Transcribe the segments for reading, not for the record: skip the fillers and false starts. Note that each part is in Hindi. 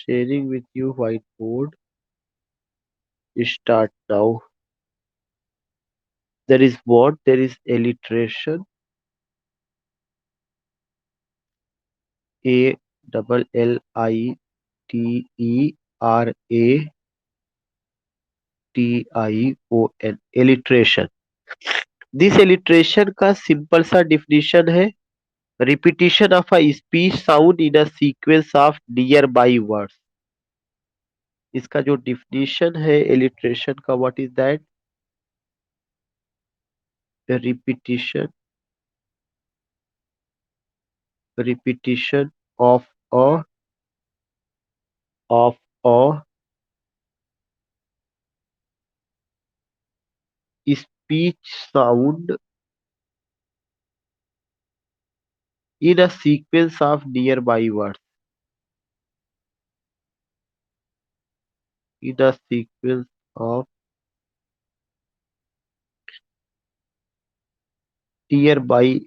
Sharing with you whiteboard. Start now. There is what? There is alliteration. Alliteration. Alliteration. This alliteration का सिंपल सा डिफिनीशन है repetition of a speech sound in a sequence of nearby words. इसका जो डिफिनीशन है एलिट्रेशन का, what is that? Repetition repetition of a of a speech sound in a sequence of nearby words. In a sequence of near by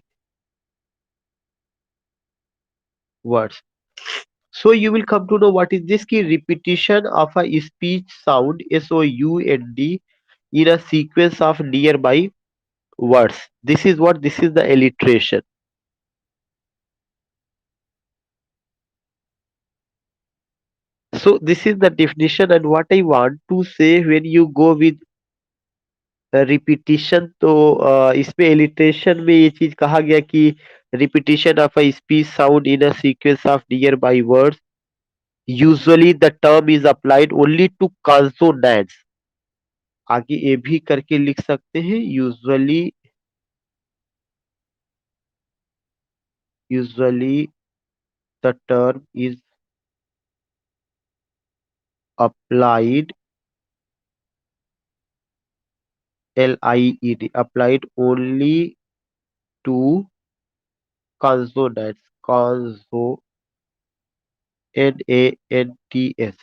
words. So you will come to know what is this key repetition of a speech sound sound in a sequence of nearby words. This is what this is the alliteration. So this is the definition and what I want to say when you go with repetition तो इसमें alliteration में ये चीज कहा गया कि repetition of a speech sound in a sequence of nearby words. Usually the term is applied only to consonants. आगे ये भी करके लिख सकते हैं usually the term is applied LIED applied only to consonants NANTS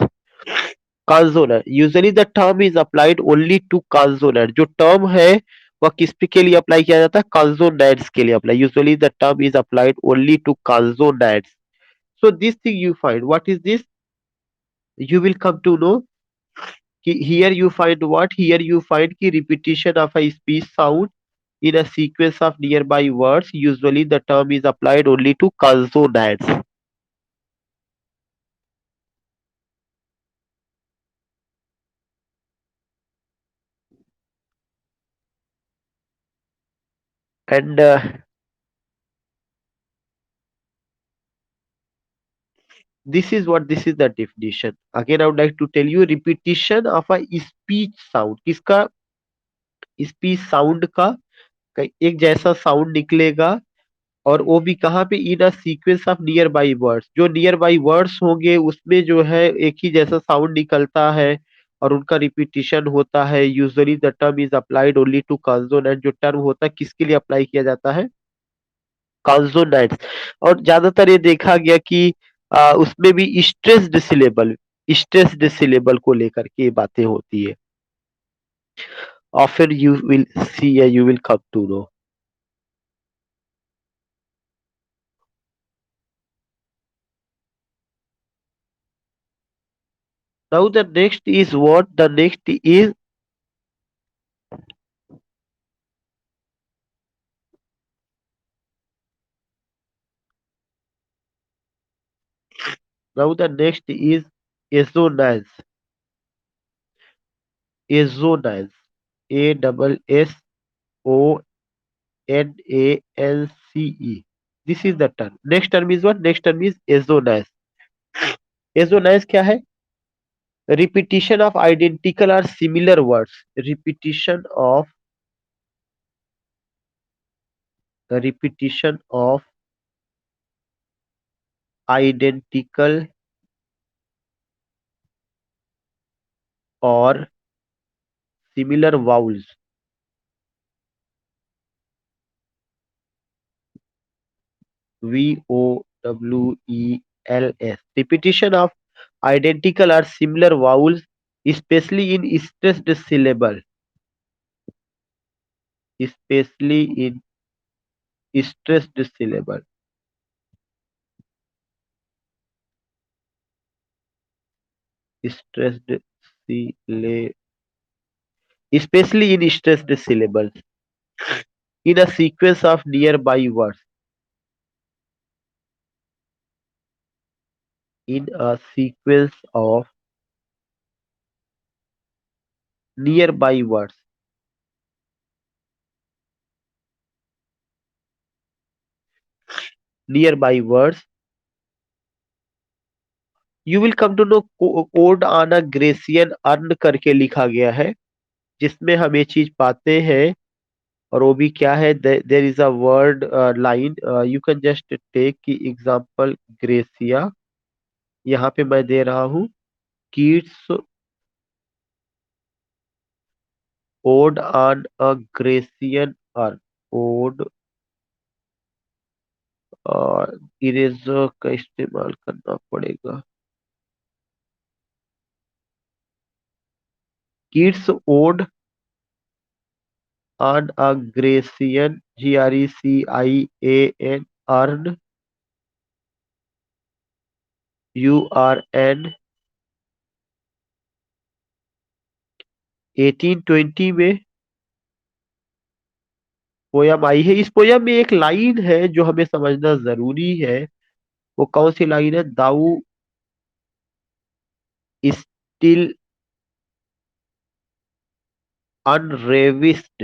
consonant usually the term is applied only to consonant जो term है वह किस पे के लिए अप्लाई किया जाता है consonants के लिए apply usually the term is applied only to consonants so this thing you find what is this you will come to know here you find what here you find ki repetition of a speech sound in a sequence of nearby words usually the term is applied only to consonants and this is what this is the definition again I would like to tell you repetition of a speech sound किसका speech sound का एक जैसा साउंड निकलेगा और वो भी कहाँ पे in a sequence of nearby words जो नियर बाई वर्ड्स होंगे उसमें जो है एक ही जैसा साउंड निकलता है और उनका रिपीटिशन होता है usually the term is applied only to consonant जो टर्म होता है किसके लिए अप्लाई किया जाता है कॉन्सोनेंट्स और ज्यादातर ये देखा गया कि उसमें भी स्ट्रेस्ड सिलेबल को लेकर के ये बातें होती है often you will see you will come to know now the next is what the next is now the next is assonance assonance ASSONANCE this is the term next term is what next term is assonance assonance क्या है repetition of identical or similar words repetition of identical or similar vowels VOWELS repetition of identical or similar vowels especially in stressed syllable especially in stressed syllable stressed syllable, especially in stressed syllables, in a sequence of nearby words. In a sequence of nearby words. Nearby words. You will come to know ode on a Grecian urn करके लिखा गया है, जिसमें हम ये चीज पाते हैं। और वो भी क्या है, there is a word line, you can just take की एग्जांपल ग्रेसिया। यहाँ पे मैं दे रहा हूँ Keats ode on a Grecian urn. Ode और इरेजर का इस्तेमाल करना पड़ेगा। Keats ode on a Grecian, GRECIAN urn, URN, 1820 में पोयम आई है। इस पोयम में एक लाइन है जो हमें समझना जरूरी है। वो कौन सी लाइन है? Thou still unravished,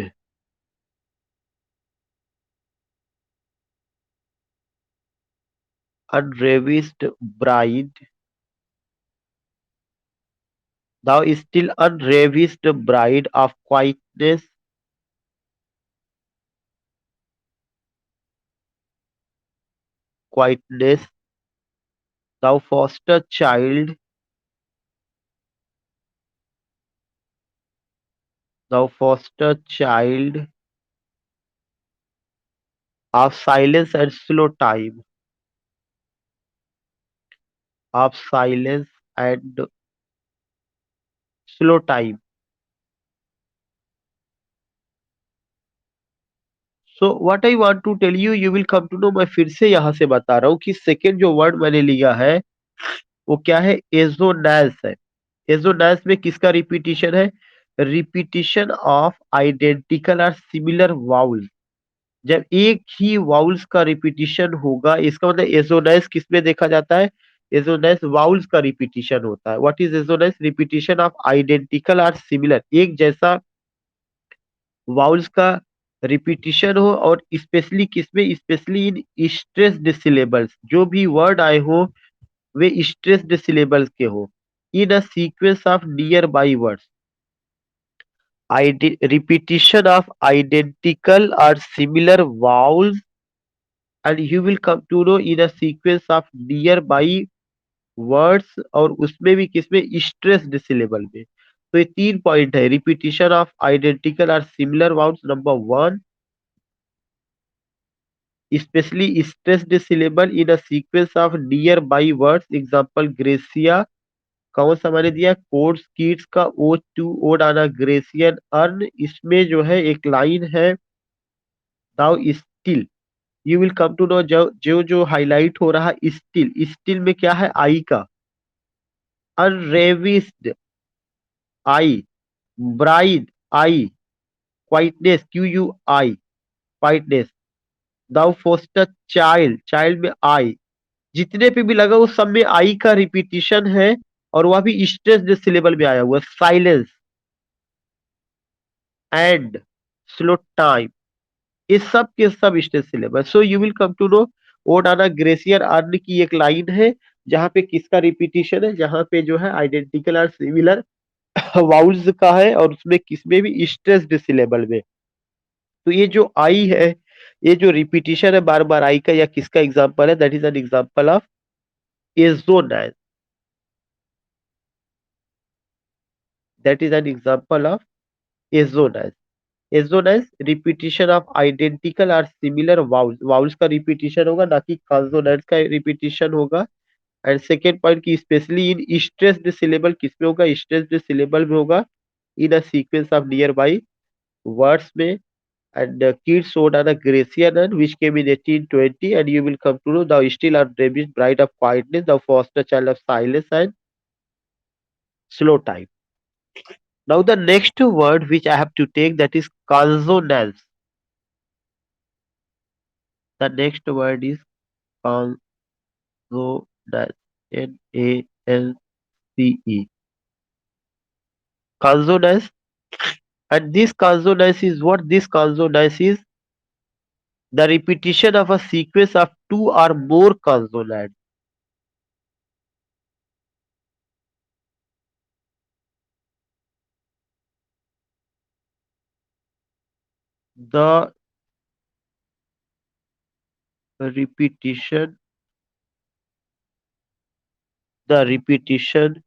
unravished bride, thou still unravished bride of quietness, quietness, thou foster child, thou foster child of silence and slow time, of silence and slow time. So what I want to tell you, you will come to know, मैं फिर से यहाँ से बता रहा हूँ कि सेकेंड जो वर्ड मैंने लिया है वो क्या है? एजोनैस है। एजोनैस में किसका रिपीटिशन है? रिपीटिशन ऑफ आइडेंटिकल और सिमिलर वाउल्स। जब एक ही वाउल्स का रिपीटिशन होगा, इसका मतलब एजोनैस किसमें देखा जाता है? एजोनैस वाउल्स का रिपीटिशन होता है। What is assonance? Repetition of identical और सिमिलर, एक जैसा वाउल्स का रिपीटिशन हो, और स्पेशली किसमें? स्पेशली इन स्ट्रेस्ड सिलेबल्स, जो भी वर्ड आए हो वे स्ट्रेस्ड सिलेबल्स के हो, in a sequence of nearby words. Repetition of identical or similar vowels, and you will come to know in a sequence of nearby words, और उसमें भी किसमें? स्ट्रेस्ड सिलेबल में। तो ये तीन पॉइंट है, रिपीटिशन ऑफ आइडेंटिकल और similar vowels number one, specially stressed syllable in a sequence of nearby words. Example Grecian, कौन सा मैंने दिया? कोड्स किड्स का ओ टू ओड आना ग्रेसियन अर्न। इसमें जो है एक लाइन है, thou still, you will come to know, जो जो जो हाईलाइट हो रहा स्टिल, स्टिल में क्या है? आई का, अनरेविस्ड आई, ब्राइड आई, क्वाइटनेस QUI, क्वाइटनेस, दाउ फोस्टर चाइल्ड, चाइल्ड में आई, जितने पे भी लगा वो सब में आई का रिपीटिशन है, और वह भी स्ट्रेस्ड सिलेबल में आया हुआ। साइलेंस एंड स्लो टाइम, ये सब के सब stage syllabus. So you will come to know, ode on a Grecian urn की एक लाइन है जहाँ पे किसका रिपीटिशन है? जहाँ पे जो है आइडेंटिकल और सिमिलर वाउल्स का है, और उसमें किसमें भी स्ट्रेस्ड सिलेबल में। तो ये जो आई है, ये जो रिपीटिशन है बार बार आई का, या किसका एग्जाम्पल है? That is an example of assonance, that is an example of assonance. Assonance repetition of identical और सिमिलर वाउल्स, वाउल्स का रिपीटिशन होगा, ना कि कॉन्सोनेंट्स का रिपीटिशन होगा। एंड सेकेंड पॉइंट की स्पेशली इन स्ट्रेस्ड सिलेबल, किसमें होगा? स्ट्रेस्ड सिलेबल में होगा, in a sequence of nearby words में। And kids showed on a Grecian urn which came in 1820, and you will come to know thou still art Davis, bride of quietness, thou foster child of silence and slow time. Now the next word which I have to take, that is consonance. The next word is consonance. Nance. Consonance. And this consonance is what? This consonance is the repetition of a sequence of two or more consonants. The repetition, the repetition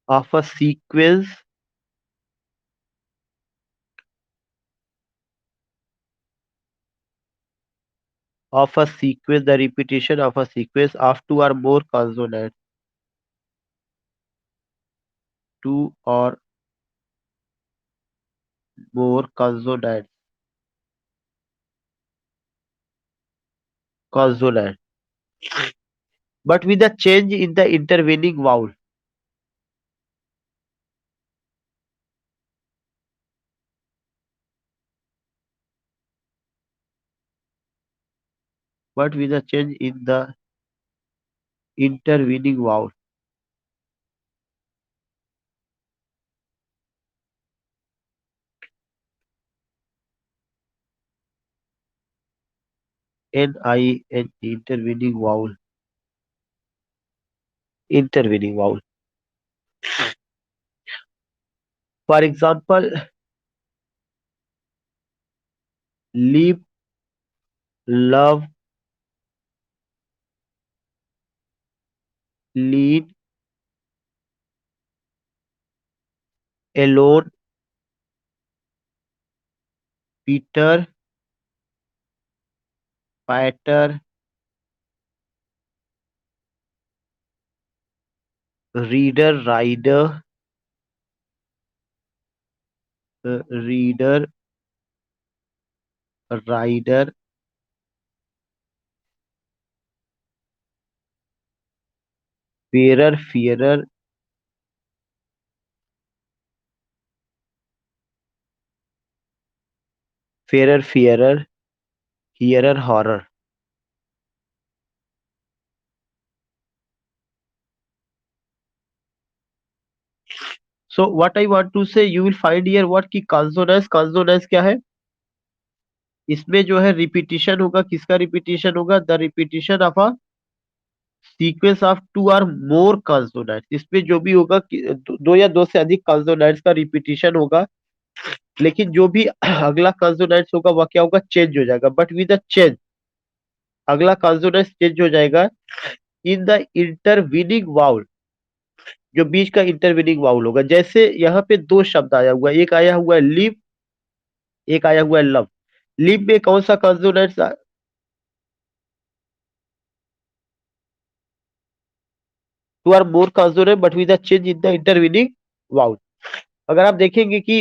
of a sequence the repetition of a sequence of two or more consonants, two or more consonant, but with a change in the intervening vowel, but with a change in the intervening vowel. NIN, intervening vowel, intervening vowel. For example, live, love, lean, alone, Peter, patter, reader, rider, reader, rider, fearer, fearer, fearer, fearer, hearer, horror. So what I want to say, you will find here what की consonance, consonance क्या है? इसमें जो है रिपीटिशन होगा, किसका रिपीटिशन होगा? The repetition of a sequence of two or more consonants. इसमें जो भी होगा दो या दो से अधिक कंसोनेंट्स का रिपीटिशन होगा, लेकिन जो भी अगला कंसोनेंट्स होगा वह क्या होगा? चेंज हो जाएगा, बट विद अ चेंज। अगला कंसोनेंट्स चेंज हो जाएगा इन द इंटरवीनिंग वाउल, जो बीच का इंटरवीनिंग वाउल होगा। जैसे यहाँ पे दो शब्द आया हुआ है, एक आया हुआ है लिव, एक आया हुआ है लव। लिव में कौन सा consonants? Two or more consonant but with a change in the intervening vowel. अगर आप देखेंगे कि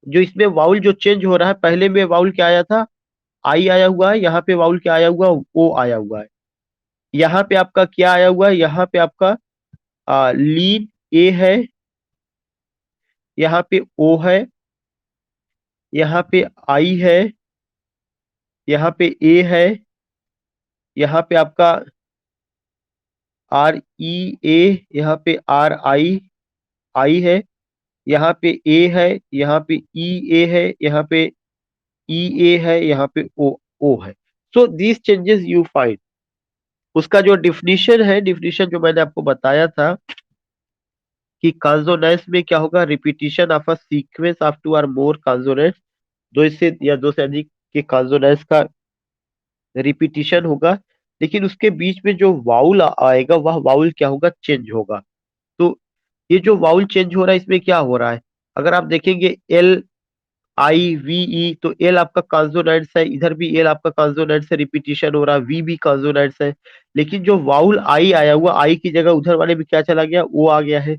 जो इसमें वाउल जो चेंज हो रहा है, पहले में वाउल क्या आया था? आई आया हुआ है, यहाँ पे वाउल क्या आया हुआ? ओ आया हुआ है। यहाँ पे आपका क्या आया हुआ है? यहाँ पे आपका लीन ए है, यहाँ पे ओ है, यहाँ पे आई है, यहाँ पे ए है, यहाँ पे आपका आर ई ए, यहाँ पे आर आई आई है, यहाँ पे ए है, यहाँ पे ई ए है, यहाँ पे ई ए है, यहाँ पे ओ ओ है। So these changes you find. उसका जो डिफिनीशन है, डिफिनीशन जो मैंने आपको बताया था कि कंसोनेंट्स में क्या होगा? Repetition of a sequence of two or more consonants, दो से या दो से अधिक के कंसोनेंट्स का रिपीटिशन होगा, लेकिन उसके बीच में जो वाउल आएगा वह वाउल क्या होगा? चेंज होगा। तो ये जो वाउल चेंज हो रहा है, इसमें क्या हो रहा है? अगर आप देखेंगे एल आई वी ई, तो एल आपका कंसोनेंट्स है, इधर भी एल आपका कंसोनेंट्स है, रिपीटिशन हो रहा है, वी भी कंसोनेंट्स है। लेकिन जो वाउल आई आया हुआ, आई की जगह उधर वाले में क्या चला गया? ओ आ गया है।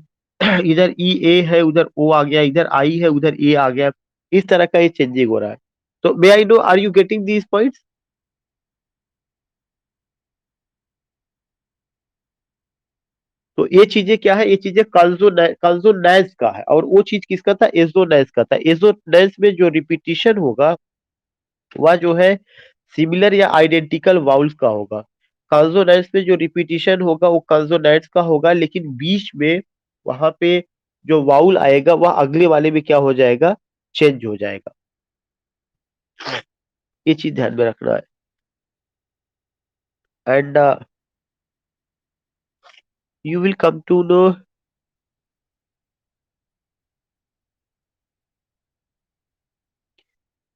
इधर ई ए है, उधर ओ आ गया, इधर आई है, उधर ए आ गया। इस तरह का ये चेंजिंग हो रहा है। तो may I know, are you getting these points? तो ये चीजें क्या है, ये चीजें कंसोनेंस का है, और वो चीज किसका था, एजोनेंस का था। एजोनेंस में जो रिपीटिशन होगा वह जो है सिमिलर या आइडेंटिकल वाउल्स का होगा। कंसोनेंट्स में जो रिपीटिशन होगा वो कंसोनेंट्स का होगा, लेकिन बीच में वहां पे जो वाउल आएगा वह अगले वाले में क्या हो जाएगा, चेंज हो जाएगा। ये चीज ध्यान में रखना है। And you will come to know,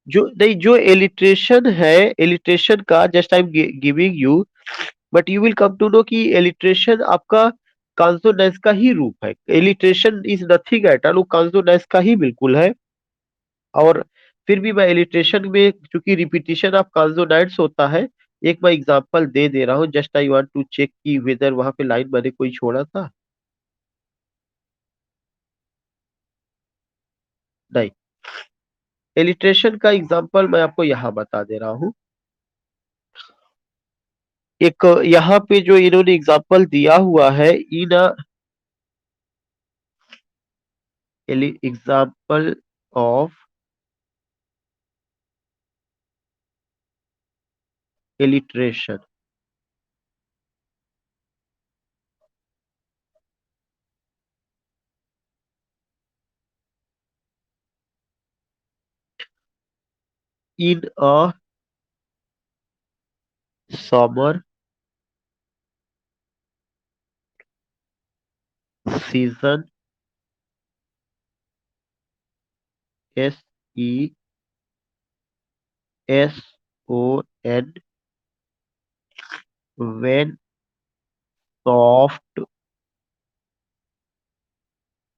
जो नहीं, जो एलिट्रेशन है, एलिट्रेशन का just I am giving you, but you will come to know कि एलिट्रेशन आपका कॉन्सोनेंस का ही रूप है। Alliteration is nothing at all, वो कॉन्सोनेंस का ही बिल्कुल है। और फिर भी मैं एलिट्रेशन में चूंकि रिपीटिशन ऑफ कॉन्सोनेंट्स होता है, एक मैं एग्जांपल दे दे रहा हूँ, just I want to check कि वेदर वहां पे लाइन मैंने कोई छोड़ा था। नहीं, एलिट्रेशन का एग्जांपल मैं आपको यहाँ बता दे रहा हूँ। एक यहाँ पे जो इन्होंने एग्जांपल दिया हुआ है, in example of alliteration, in a summer season, SESON, when soft,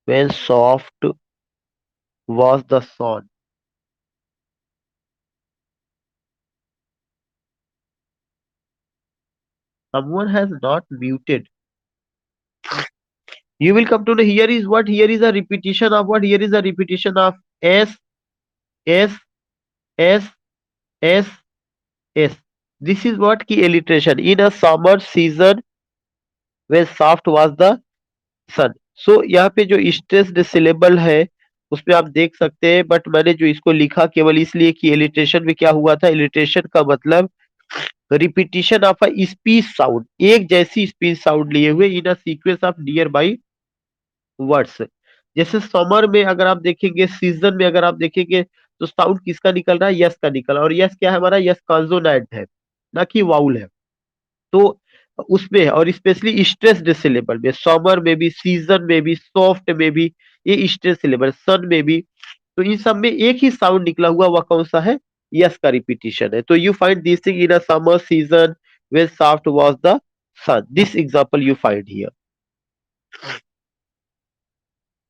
when soft was the sun. Someone has not muted. You will come to know, here is what, here is a repetition of what, here is a repetition of S, S, S, S, S. This is what की alliteration in a summer season when soft was the sun. So यहाँ पे जो stressed syllable है उसमें आप देख सकते हैं, बट मैंने जो इसको लिखा केवल इसलिए कि एलिट्रेशन में क्या हुआ था, एलिट्रेशन का मतलब repetition of a speech sound, एक जैसी स्पीच साउंड लिए हुए in a sequence of nearby words. जैसे समर में अगर आप देखेंगे, सीजन में अगर आप देखेंगे, तो साउंड किसका निकल रहा है, यस का निकल रहा है, और यस क्या है हमारा, यस कॉन्सोनेंट है, ना कि वाउल है। तो उसमें और स्पेशली स्ट्रेस्ड सिलेबल में, समर में भी, सीजन में भी, सॉफ्ट में भी, ये स्ट्रेस सिलेबल, सन में भी, तो इन सब में एक ही साउंड निकला हुआ, वह कौन सा है, यस का रिपीटिशन है। तो you find this thing in a summer season when soft was the sun. This example you find here.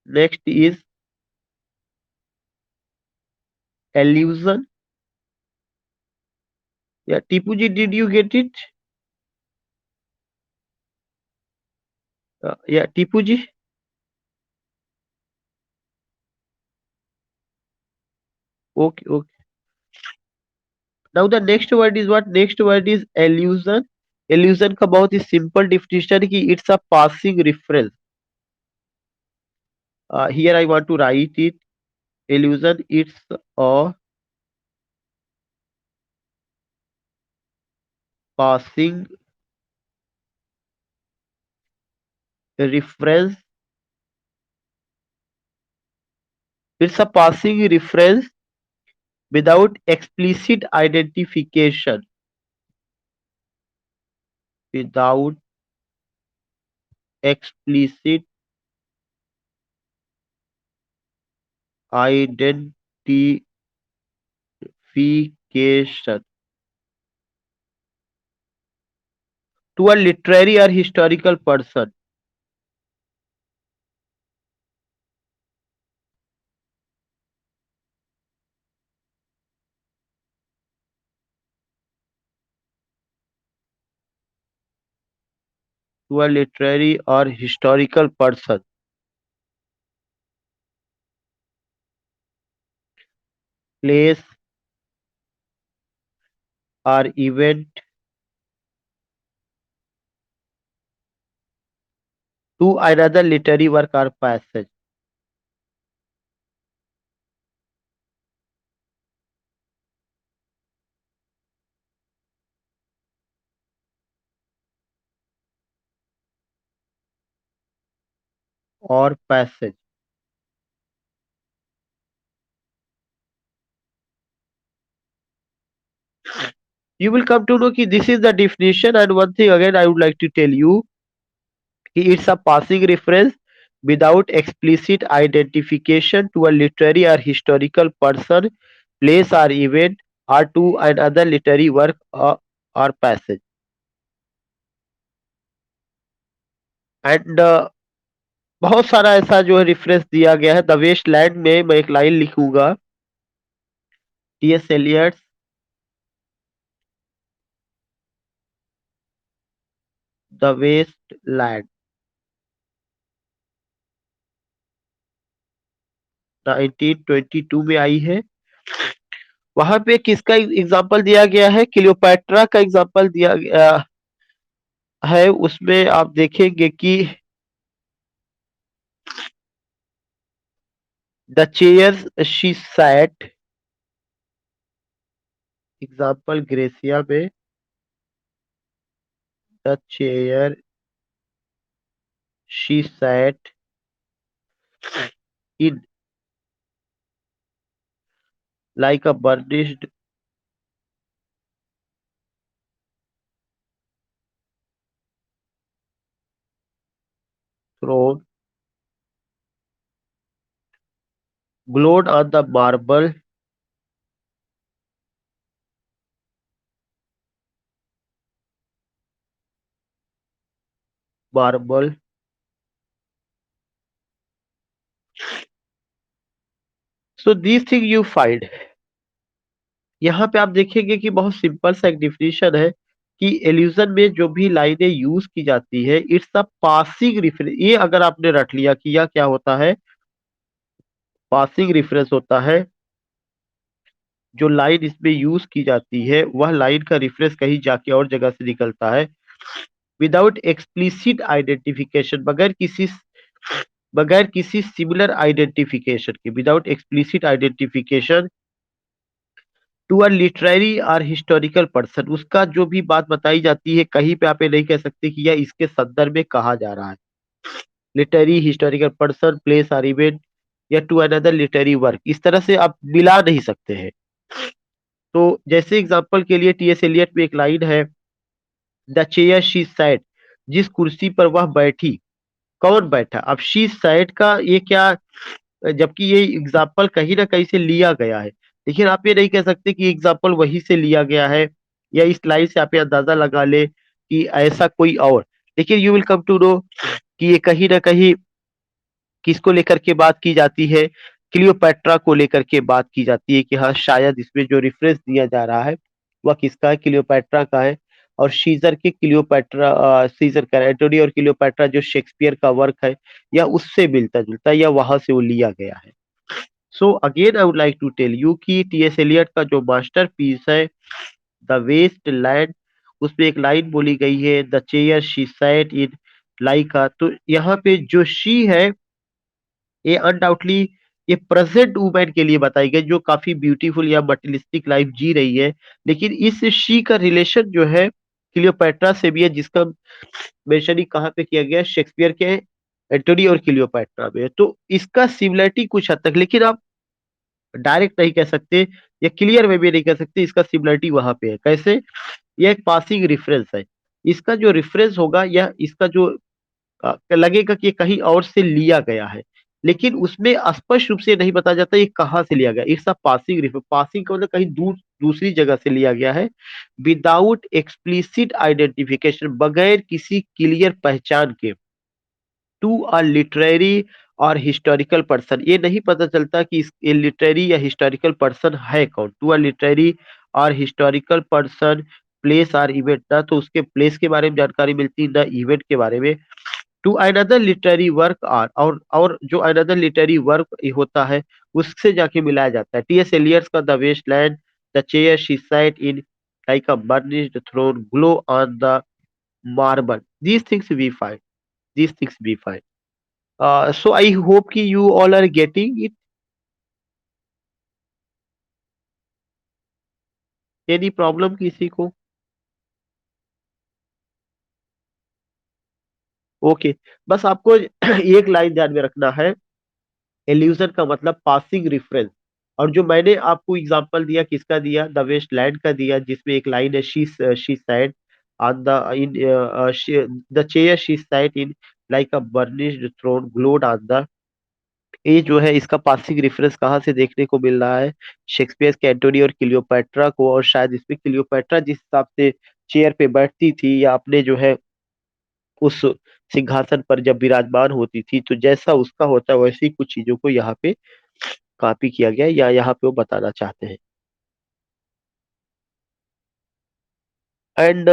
Next is allusion. Yeah, Tipuji, did you get it? Yeah, Tipuji. Okay, okay. Now the next word is what? Next word is allusion. Allusion का बहुत ही simple definition है कि it's a passing reference. Here I want to write it. Allusion, it's a passing reference. It's a passing reference without explicit identification. Without explicit identification to a literary or historical person. To a literary or historical person, place or event to another literary work or passage. Or passage. You will come to know कि this is the definition, and one thing again I would like to tell you कि it's a passing reference without explicit identification to a literary or historical person, place or event, or to another literary work or passage. And बहुत सारा ऐसा जो है रेफरेंस दिया गया है। द वेस्ट लैंड में मैं एक लाइन लिखूंगा, T S Eliot, the waste land 1922 में आई है। वहां पे किसका एग्जाम्पल दिया गया है? क्लियोपैट्रा का एग्जाम्पल दिया गया है। उसमें आप देखेंगे कि the chair she sat, example Grecian में, the chair she sat in like a burnished throne, glowed on the marble. So these things you find। यहाँ पे आप देखेंगे कि बहुत सिंपल सा एक डिफिनेशन है कि एल्यूजन में जो भी लाइनें यूज की जाती है, इट्स अ पासिंग रेफरेंस। ये अगर आपने रट लिया कि यह क्या होता है, पासिंग रेफरेंस होता है। जो लाइन इसमें यूज की जाती है वह लाइन का रेफरेंस कहीं जाके और जगह से निकलता है, विदाउट एक्सप्लिसिट आइडेंटिफिकेशन, बगैर किसी सिमिलर आइडेंटिफिकेशन के, without explicit identification to a literary or historical person. उसका जो भी बात बताई जाती है, कहीं पे आप ये नहीं कह सकते कि यह इसके संदर्भ में कहा जा रहा है। लिटरेरी, हिस्टोरिकल पर्सन, प्लेस और इवेंट, या टू अनदर लिटरेरी वर्क, इस तरह से आप मिला नहीं सकते हैं। तो जैसे एग्जांपल के लिए टी एस एलियट में एक लाइन है, द चेयर शी सैट, जिस कुर्सी पर वह बैठी। कौन बैठा? अब शी सैट का ये क्या, जबकि ये एग्जाम्पल कहीं ना कहीं से लिया गया है, लेकिन आप ये नहीं कह सकते कि एग्जाम्पल वहीं से लिया गया है, या इस लाइन से आप ये अंदाजा लगा ले कि ऐसा कोई और। लेकिन you will come to know कि ये कहीं ना कहीं किसको लेकर के बात की जाती है, क्लियोपैट्रा को लेकर के बात की जाती है कि हाँ शायद इसमें जो रेफरेंस दिया जा रहा है वह किसका है, क्लियोपैट्रा का है। और सीजर के क्लियोपैट्रा, सीजर का एंटोनी और क्लियोपैट्रा जो शेक्सपियर का वर्क है, या उससे मिलता जुलता है, या वहां से वो लिया गया है। So again I would like to tell you कि टी एस एलियट का जो मास्टर पीस है द वेस्ट लैंड, उसमें एक लाइन बोली गई है, the chair she sat in like a. तो यहाँ पे जो शी है, ये अनडाउटली ये प्रेजेंट वुमेन के लिए बताई गई, जो काफी ब्यूटीफुल या मटेरियलिस्टिक लाइफ जी रही है। लेकिन इस शी का रिलेशन जो है क्लियोपैट्रा से भी है, जिसका मेंशन ही कहाँ पे किया गया है, शेक्सपियर के एंटोनी और क्लियोपैट्रा में। तो इसका सिमिलरिटी कुछ हद तक, लेकिन आप डायरेक्ट नहीं कह सकते या क्लियर वे में नहीं कह सकते इसका सिमिलरिटी वहां पे है। कैसे? ये एक पासिंग रेफरेंस है। इसका जो रेफरेंस होगा या इसका जो लगेगा कि ये कहीं और से लिया गया है, लेकिन उसमें स्पष्ट रूप से नहीं बताया जाता ये कहाँ से लिया गया। It's a passing reference. Passing का मतलब कहीं दूर, दूसरी जगह से लिया गया है, विदाउट एक्सप्लिसिट आइडेंटिफिकेशन, बगैर किसी क्लियर पहचान के, to a literary or historical person. ये नहीं पता चलता कि ये लिटरेरी या हिस्टोरिकल पर्सन है कौन। To a literary or historical person, place और इवेंट, ना तो उसके प्लेस के बारे में जानकारी मिलती, ना इवेंट के बारे में। To another literary work or, और जो अनदर लिटरेरी वर्क होता है उससे जाके मिलाया जाता है। टी एस एलियट्स का the wasteland, the chair she sat in like a burnished throne, glow on the marble, these things we find. these things be fine. So I hope कि you all are getting it. Any problem किसी को? ओके, बस आपको एक लाइन ध्यान में रखना है। एल्यूजन का मतलब पासिंग रेफरेंस। और जो मैंने आपको एग्जांपल दिया, किसका दिया? द वेस्ट लैंड का दिया, जिसमें एक लाइन है, she sat on the in the chair she sat in like a burnished throne glowed on the. ये जो है इसका पासिंग रेफरेंस कहाँ से देखने को मिल रहा है? शेक्सपियर के एंटोनी और क्लियोपेट्रा को। और शायद इसमें क्लियोपेट्रा जिस हिसाब से चेयर पे बैठती थी, या अपने जो है उस सिंहासन पर जब विराजमान होती थी, तो जैसा उसका होता है वैसी कुछ चीजों को यहाँ पे कॉपी किया गया है, या यहाँ पे वो बताना चाहते हैं। एंड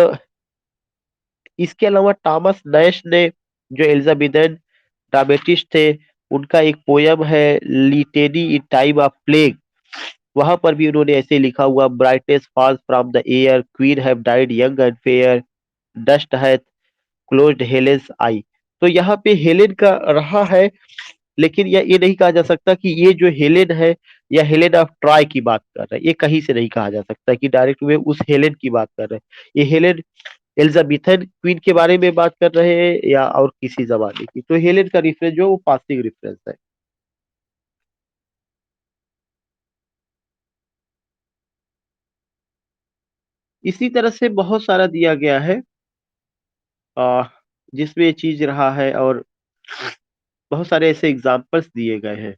इसके अलावा थॉमस नैश ने, जो एलिजाबेथन ड्रामेटिस्ट थे, उनका एक पोयम है litany in time of plague. वहां पर भी उन्होंने ऐसे लिखा हुआ, brightness falls from the air, queen have died young and fair, dust hath closed Helen's eye. तो यहाँ पे हेलेन का रहा है, लेकिन ये नहीं कहा जा सकता कि ये जो हेलेन है या हेलेन ऑफ ट्रॉय की बात कर रहे हैं। ये कहीं से नहीं कहा जा सकता कि डायरेक्ट वे उस हेलेन की बात कर रहे हैं। ये हेलेन एलिजाबेथन क्वीन के बारे में बात कर रहे हैं या और किसी जमाने की। तो हेलेन का रेफरेंस जो है वो पासिंग रेफरेंस है। इसी तरह से बहुत सारा दिया गया है, आ, जिसमें ये चीज रहा है, और बहुत सारे ऐसे एग्जाम्पल्स दिए गए हैं।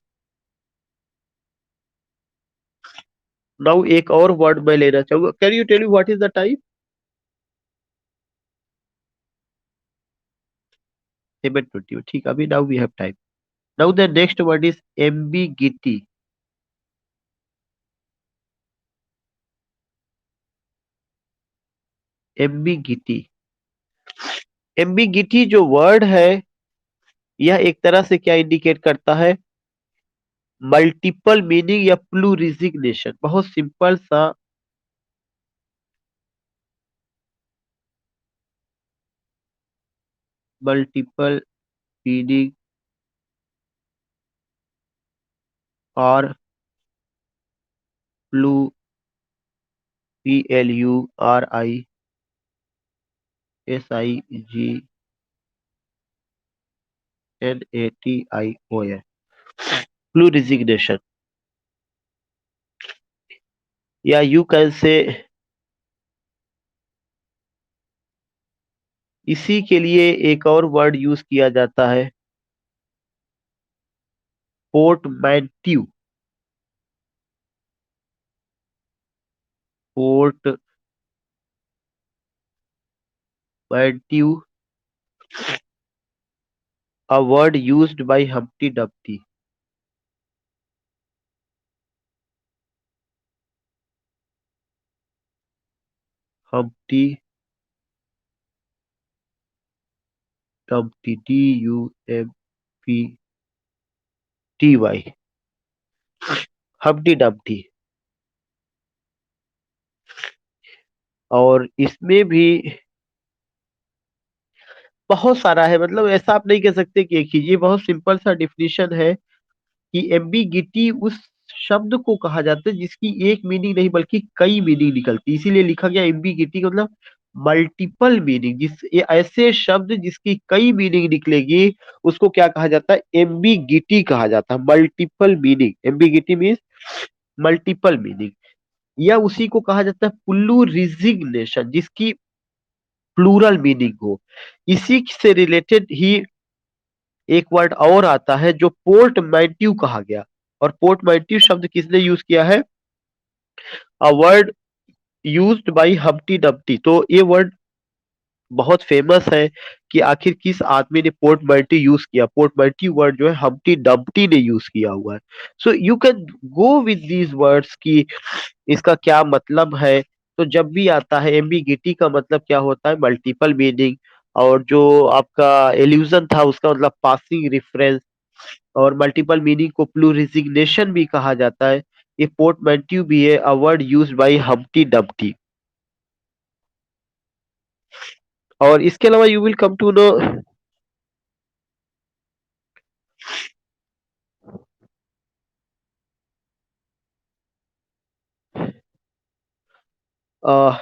नाउ एक और वर्ड मैं लेना चाहूंगा। Can you tell you what is the type? 7:20, ठीक। अभी now we have time. Now the next word is ambiguity. Ambiguity. Ambiguity जो वर्ड है, यह एक तरह से क्या इंडिकेट करता है? मल्टीपल मीनिंग या प्लूरिजिग्नेशन। बहुत सिंपल सा। मल्टीपल मीनिंग और प्लूरिजिग्नेशन। प्लूरिजिग्नेशन, या यू कैन से, इसी के लिए एक और वर्ड यूज किया जाता है, पोर्टमैन्ट्यू। पोर्टमैन्ट्यू, a word used by Humpty Dumpty। Humpty Dumpty, Dumpty। Humpty Dumpty. और इसमें भी बहुत सारा है, मतलब ऐसा आप नहीं कह सकते कि एक ही। ये बहुत सिंपल सा डिफिनीशन है कि एम्बिगिटी उस शब्द को कहा जाता है जिसकी एक मीनिंग नहीं बल्कि कई मीनिंग निकलती है। इसीलिए लिखा गया एम्बिगिटी का मतलब मल्टीपल मीनिंग। ये ऐसे शब्द जिसकी कई मीनिंग निकलेगी, उसको क्या कहा जाता है? एम्बिगिटी कहा जाता है। Multiple meaning, ambiguity means multiple meaning. या उसी को कहा जाता है प्लूरिजिग्नेशन, जिसकी प्लूरल मीनिंग हो। इसी से रिलेटेड ही एक वर्ड और आता है जो पोर्टमैन्ट्यू कहा गया। और पोर्टमैन्ट्यू शब्द किसने यूज किया है? A word used by Humpty Dumpty. तो ये वर्ड बहुत फेमस है कि आखिर किस आदमी ने पोर्टमैन्ट्यू यूज किया। पोर्टमैन्ट्यू वर्ड जो है हम्प्टी डम्प्टी ने यूज किया हुआ है। So you can go with these words की इसका क्या मतलब है। तो जब भी आता है एम्बिगिटी का मतलब क्या होता है? Multiple meaning. और जो आपका एल्यूजन था उसका मतलब पासिंग रेफरेंस। और मल्टीपल मीनिंग को प्लूरिजिग्नेशन भी कहा जाता है। ये पोर्टमैन्ट्यू भी है, a word used by Humpty Dumpty. और इसके अलावा you will come to know uh,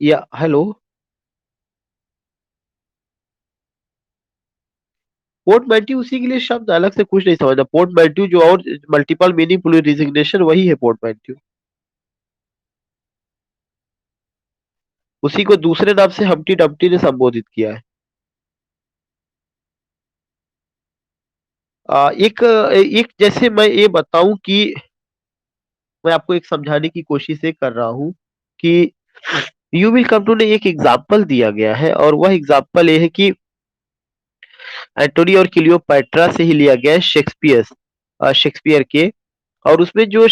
या हेलो। पोर्टमैन्ट्यू उसी के लिए शब्द अलग से कुछ नहीं समझना। पोर्टमैन्ट्यू जो और मल्टीपल मीनिंग पुलिस रिजिग्नेशन वही है पोर्टमैन्ट्यू। उसी को दूसरे नाम से हम्टी डम्टी ने संबोधित किया है। एक जैसे मैं ये बताऊं कि मैं आपको एक समझाने की कोशिश ये कर रहा हूँ कि यू विल कम टू ने एक एग्जाम्पल दिया गया है और वह एग्जाम्पल ये है कि एंटोनी और क्लियोपैट्रा से ही लिया गया है, शेक्सपियर के। और उसमें जो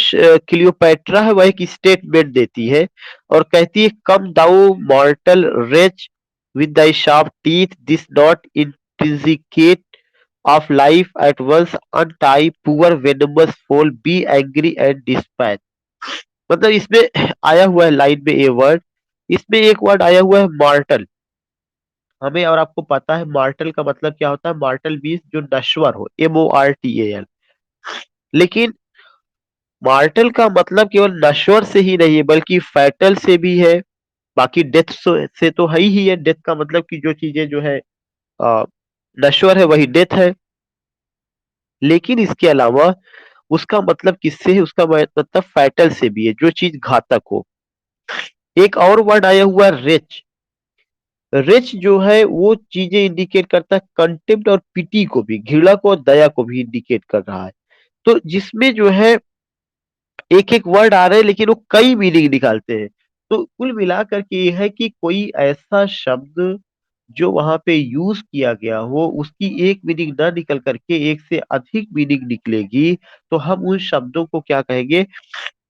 क्लियोपैट्रा है वह एक स्टेटमेंट देती है और कहती है, come thou mortal wretch with thy sharp teeth this knot intrinsicate of life at once untie poor venomous fool be angry and dispatch. मतलब इसमें आया हुआ है लाइन में ये वर्ड। इसमें एक वर्ड आया हुआ है मार्टल। हमें और आपको पता है मार्टल का मतलब क्या होता है। मार्टल मीन्स जो नश्वर हो, MORTAL। लेकिन मार्टल का मतलब केवल नश्वर से ही नहीं है बल्कि फैटल से भी है। बाकी डेथ से तो है ही है। डेथ का मतलब कि जो चीजें जो है अ, नश्वर है वही डेथ है। लेकिन इसके अलावा उसका मतलब किससे है, उसका मतलब फैटल से भी है, जो चीज घातक हो। एक और वर्ड आया हुआ है रिच। रिच जो है वो चीजें इंडिकेट करता है कंटेम्प्ट और पिटी को भी, घृणा को और दया को भी इंडिकेट कर रहा है। तो जिसमें जो है एक एक वर्ड आ रहे हैं लेकिन वो कई मीनिंग निकालते हैं। तो कुल मिलाकर के ये है कि कोई ऐसा शब्द जो वहां पे यूज किया गया हो उसकी एक मीनिंग ना निकल करके एक से अधिक मीनिंग निकलेगी तो हम उन शब्दों को क्या कहेंगे,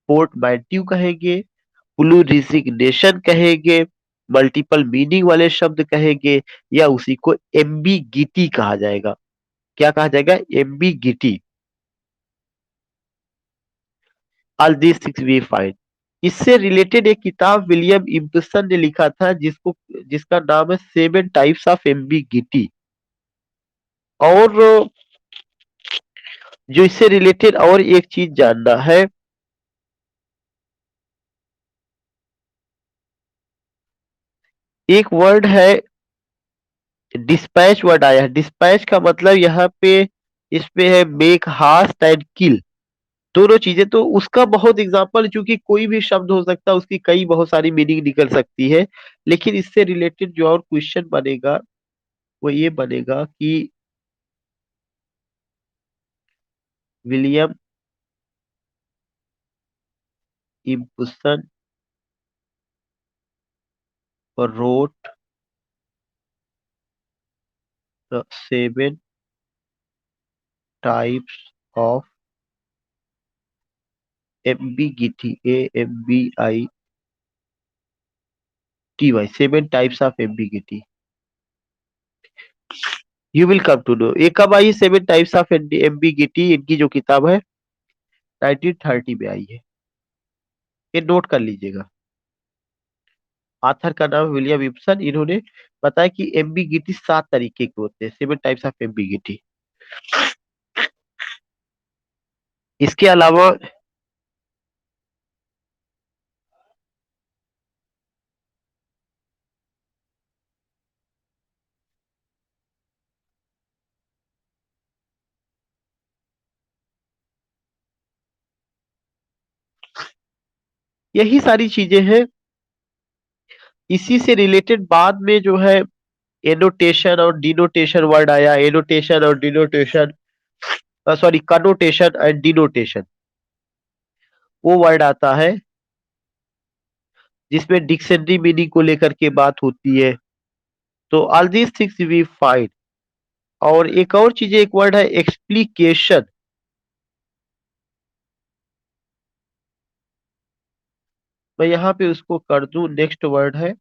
पोर्टमैन्ट्यू कहेंगे, प्लूरिजिग्नेशन कहेंगे, मल्टीपल मीनिंग वाले शब्द कहेंगे, या उसी को एम्बिगिटी कहा जाएगा। क्या कहा जाएगा, ambiguity. All this things we find. इससे रिलेटेड एक किताब विलियम इब्सन ने लिखा था जिसका नाम है 7 टाइप्स ऑफ एम्बिगिटी। और जो इससे रिलेटेड और एक चीज जानना है, एक वर्ड है डिस्पैच। वर्ड आया है डिस्पैच का मतलब यहाँ पे इसमें है मेक हास्ट एंड किल, दोनों चीजें। तो उसका बहुत एग्जांपल, चूंकि कोई भी शब्द हो सकता है उसकी कई बहुत सारी मीनिंग निकल सकती है। लेकिन इससे रिलेटेड जो और क्वेश्चन बनेगा वो ये बनेगा कि William Ibsen wrote the 7 types of ambiguity, AMBITY, 7 types of ambiguity। You will come to know. ये कब आई, 7 टाइप्स ऑफ एम्बिगिटी, इनकी जो किताब है 1930 में आई है। ये नोट कर लीजिएगा। आथर का नाम विलियम इब्सन। इन्होंने बताया कि एम्बिगिटी 7 तरीके के होते हैं, 7 टाइप्स ऑफ एम्बिगिटी। इसके अलावा यही सारी चीजें हैं। इसी से रिलेटेड बाद में जो है एनोटेशन और डिनोटेशन वर्ड आया। एनोटेशन और denotation, sorry, connotation and denotation, वो वर्ड आता है जिसमें डिक्शनरी मीनिंग को लेकर के बात होती है। तो all these things we find. और एक और चीज, एक वर्ड है एक्सप्लिकेशन। मैं यहाँ पे उसको कर दूं, नेक्स्ट वर्ड है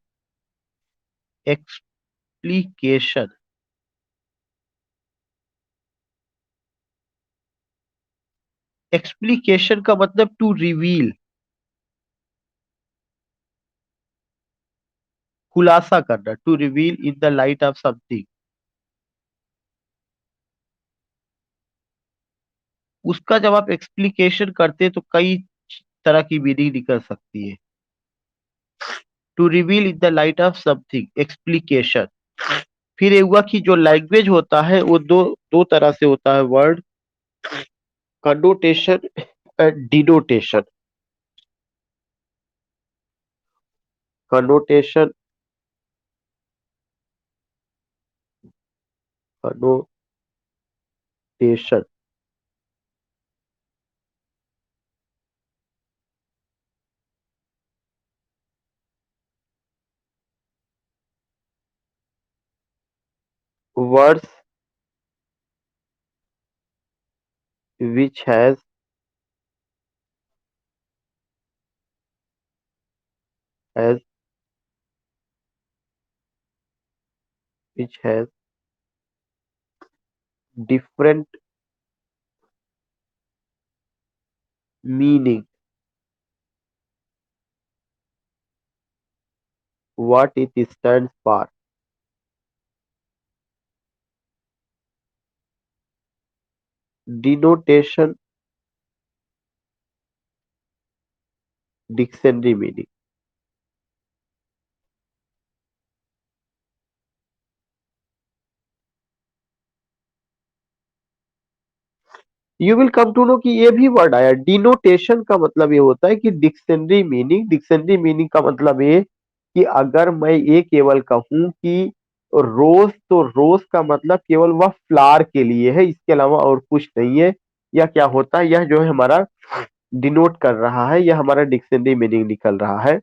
एक्सप्लिकेशन। एक्सप्लिकेशन का मतलब टू रिवील। खुलासा करना, to reveal in the light of something. उसका जब आप एक्सप्लिकेशन करते हैं तो कई तरह की मीनिंग निकल सकती है। To reveal in the light of something, explication. फिर ये हुआ कि जो लैंग्वेज होता है वो दो दो तरह से होता है word, connotation and denotation. Connotation, connotation, words which has has which has different meaning, what it stands for. Denotation, dictionary meaning. You will come to know कि ये भी वर्ड आया। डिनोटेशन का मतलब ये होता है कि डिक्शनरी मीनिंग। डिक्शनरी मीनिंग का मतलब ये कि अगर मैं ये केवल कहूं कि रोज, तो रोज का मतलब केवल वह फ्लावर के लिए है, इसके अलावा और कुछ नहीं है। या क्या होता है, यह जो है हमारा डिनोट कर रहा है, यह हमारा डिक्शनरी मीनिंग निकल रहा है,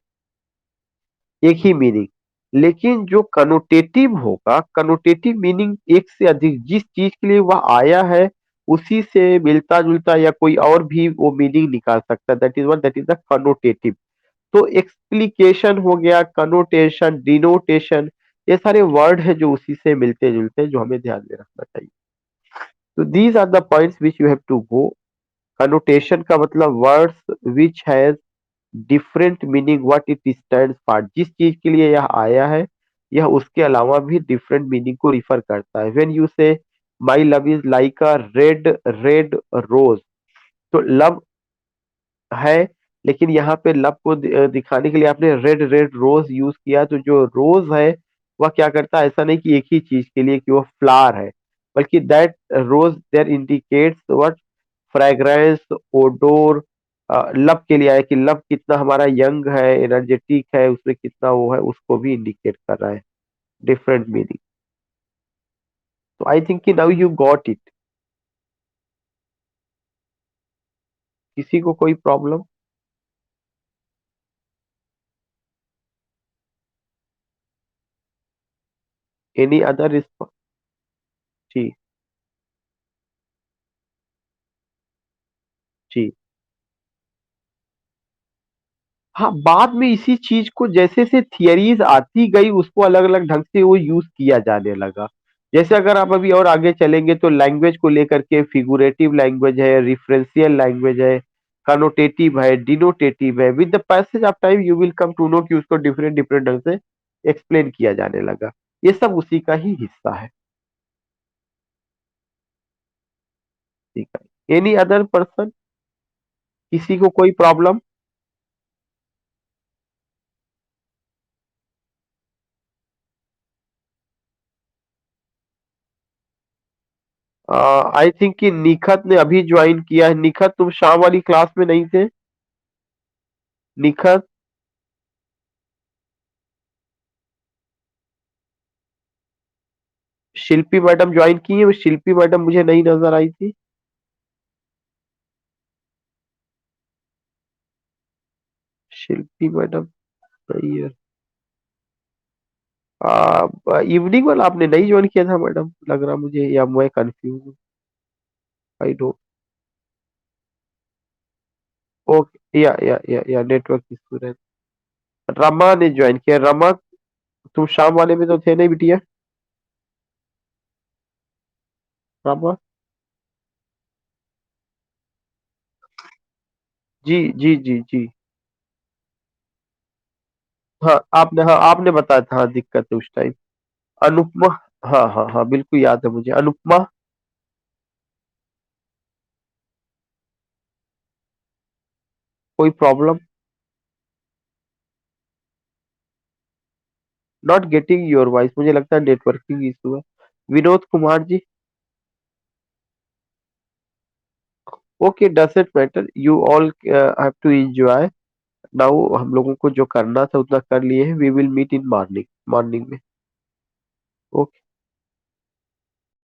एक ही मीनिंग। लेकिन जो कनोटेटिव होगा, कनोटेटिव मीनिंग एक से अधिक, जिस चीज के लिए वह आया है उसी से मिलता जुलता या कोई और भी वो मीनिंग निकाल सकता है। That is what, that is the connotative. तो एक्सप्लिकेशन हो गया, कनोटेशन, डिनोटेशन, ये सारे वर्ड है जो उसी से मिलते जुलते हैं, जो हमें ध्यान में रखना चाहिए। तो these are the points which you have to go. Connotation का मतलब words which has different meaning, what it stands for, जिस चीज के लिए यह आया है यह उसके अलावा भी डिफरेंट मीनिंग को रिफर करता है। When you say my love is like a red red rose, तो लव है, लेकिन यहाँ पे लव को दिखाने के लिए आपने रेड रेड रोज यूज किया। तो जो रोज है वह क्या करता है, ऐसा नहीं कि एक ही चीज के लिए कि वह फ्लावर है, बल्कि that rose there indicates what, fragrance, odour. Love के लिए है कि लव कितना हमारा यंग है, एनर्जेटिक है, उसमें कितना वो है, उसको भी इंडिकेट कर रहा है। Different meaning. तो आई थिंक कि नाउ यू गॉट इट। किसी को कोई प्रॉब्लम? Any other response? जी, जी। हाँ, बाद में इसी चीज को जैसे से थियरीज आती गई उसको अलग अलग ढंग से वो यूज किया जाने लगा। जैसे अगर आप अभी और आगे चलेंगे तो लैंग्वेज को लेकर के फिगुरेटिव लैंग्वेज है, रिफरेंशियल लैंग्वेज है, कनोटेटिव है, डिनोटेटिव है। With the passage of time you will come to know कि उसको डिफरेंट डिफरेंट ढंग से एक्सप्लेन किया जाने लगा। ये सब उसी का ही हिस्सा है। ठीक है, एनी अदर पर्सन? किसी को कोई प्रॉब्लम? आई थिंक कि निखत ने अभी ज्वाइन किया है। निखत, तुम शाम वाली क्लास में नहीं थे? निखत, शिल्पी मैडम ज्वाइन की है? वो शिल्पी मैडम मुझे नहीं नजर आई थी। शिल्पी मैडम सही है। इवनिंग वाला आपने नहीं ज्वाइन किया था मैडम, लग रहा मुझे, या मैं कंफ्यूज हूँ। I don't. ओके, या नेटवर्क इशू है। रमा ने ज्वाइन किया। रमा, तुम शाम वाले में तो थे नहीं बिटिया? रमा, जी जी जी जी। हाँ आपने बताया था, हाँ दिक्कत है उस टाइम। अनुपमा। हाँ हाँ हाँ बिल्कुल याद है मुझे, अनुपमा। कोई problem? Not getting your voice, मुझे लगता है नेटवर्किंग इशू है। Vinod Kumar ji. Okay, doesn't matter, you all have to enjoy. Now हम लोगों को जो करना था उतना कर लिए हैं, we will meet in morning, morning में। ओके।